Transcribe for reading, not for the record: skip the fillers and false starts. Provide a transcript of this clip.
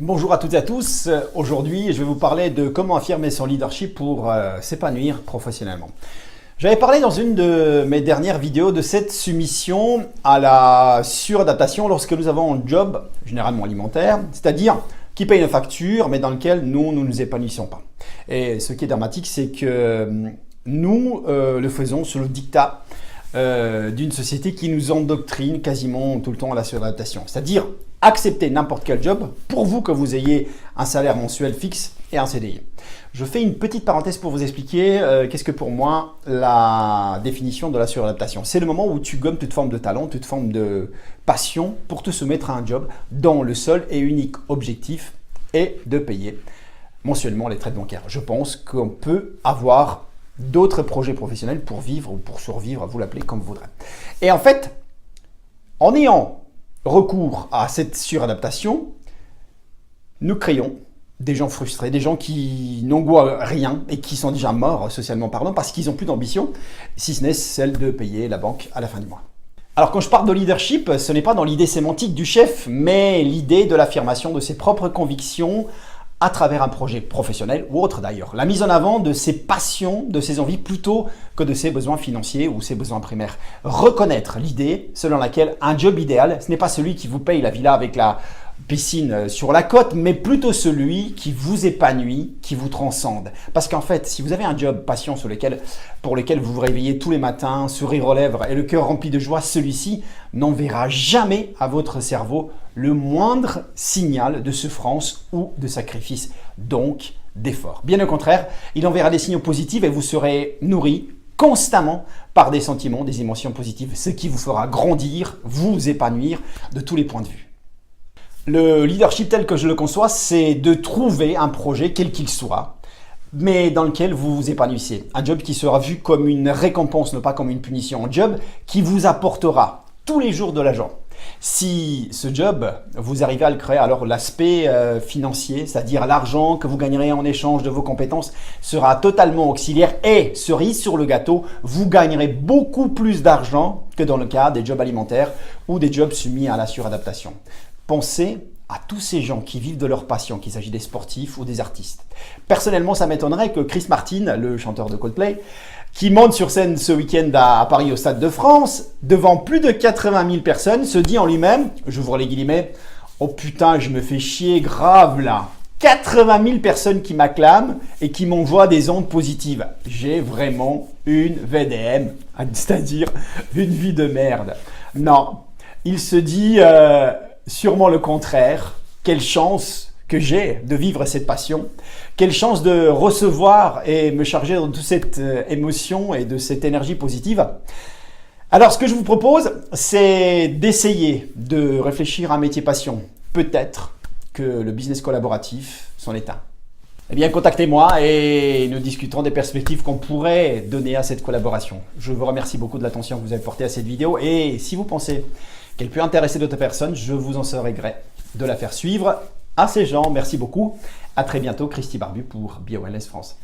Bonjour à toutes et à tous. Aujourd'hui, je vais vous parler de comment affirmer son leadership pour s'épanouir professionnellement. J'avais parlé dans une de mes dernières vidéos de cette soumission à la suradaptation lorsque nous avons un job, généralement alimentaire, c'est-à-dire qui paye une facture, mais dans lequel nous ne nous épanouissons pas. Et ce qui est dramatique, c'est que nous le faisons sous le diktat d'une société qui nous endoctrine quasiment tout le temps à la suradaptation. C'est-à-dire accepter n'importe quel job pourvu que vous ayez un salaire mensuel fixe et un CDI. Je fais une petite parenthèse pour vous expliquer qu'est-ce que pour moi la définition de la suradaptation. C'est le moment où tu gommes toute forme de talent, toute forme de passion pour te soumettre à un job dont le seul et unique objectif est de payer mensuellement les traites bancaires. Je pense qu'on peut avoir d'autres projets professionnels pour vivre ou pour survivre, vous l'appelez comme vous voudrez. Et en fait, en ayant recours à cette suradaptation, nous créons des gens frustrés, des gens qui n'ont goût à rien et qui sont déjà morts socialement parlant parce qu'ils n'ont plus d'ambition, si ce n'est celle de payer la banque à la fin du mois. Alors quand je parle de leadership, ce n'est pas dans l'idée sémantique du chef, mais l'idée de l'affirmation de ses propres convictions à travers un projet professionnel ou autre d'ailleurs. La mise en avant de ses passions, de ses envies plutôt que de ses besoins financiers ou ses besoins primaires. Reconnaître l'idée selon laquelle un job idéal, ce n'est pas celui qui vous paye la villa avec la piscine sur la côte, mais plutôt celui qui vous épanouit, qui vous transcende. Parce qu'en fait, si vous avez un job passion pour lequel vous vous réveillez tous les matins, sourire aux lèvres et le cœur rempli de joie, celui-ci n'enverra jamais à votre cerveau le moindre signal de souffrance ou de sacrifice, donc d'effort. Bien au contraire, il enverra des signaux positifs et vous serez nourri constamment par des sentiments, des émotions positives, ce qui vous fera grandir, vous épanouir de tous les points de vue. Le leadership tel que je le conçois, c'est de trouver un projet, quel qu'il soit, mais dans lequel vous vous épanouissez. Un job qui sera vu comme une récompense, non pas comme une punition. Un job qui vous apportera tous les jours de l'argent. Si ce job, vous arrivez à le créer, alors l'aspect financier, c'est-à-dire l'argent que vous gagnerez en échange de vos compétences, sera totalement auxiliaire et, cerise sur le gâteau, vous gagnerez beaucoup plus d'argent que dans le cas des jobs alimentaires ou des jobs soumis à la suradaptation. Pensez à tous ces gens qui vivent de leur passion, qu'il s'agit des sportifs ou des artistes. Personnellement, ça m'étonnerait que Chris Martin, le chanteur de Coldplay, qui monte sur scène ce week-end à Paris au Stade de France, devant plus de 80 000 personnes, se dit en lui-même, j'ouvre les guillemets, « Oh putain, je me fais chier grave là !» 80 000 personnes qui m'acclament et qui m'envoient des ondes positives. J'ai vraiment une VDM, c'est-à-dire une vie de merde. Non, il se dit sûrement le contraire. Quelle chance que j'ai de vivre cette passion. Quelle chance de recevoir et me charger de toute cette émotion et de cette énergie positive. Alors, ce que je vous propose, c'est d'essayer de réfléchir à un métier passion. Peut-être que le business collaboratif s'en est un. Eh bien, contactez-moi et nous discuterons des perspectives qu'on pourrait donner à cette collaboration. Je vous remercie beaucoup de l'attention que vous avez portée à cette vidéo et si vous pensez qu'elle peut intéresser d'autres personnes, je vous en serai gré de la faire suivre à ces gens. Merci beaucoup. À très bientôt. Christy Barbu pour BioWellness France.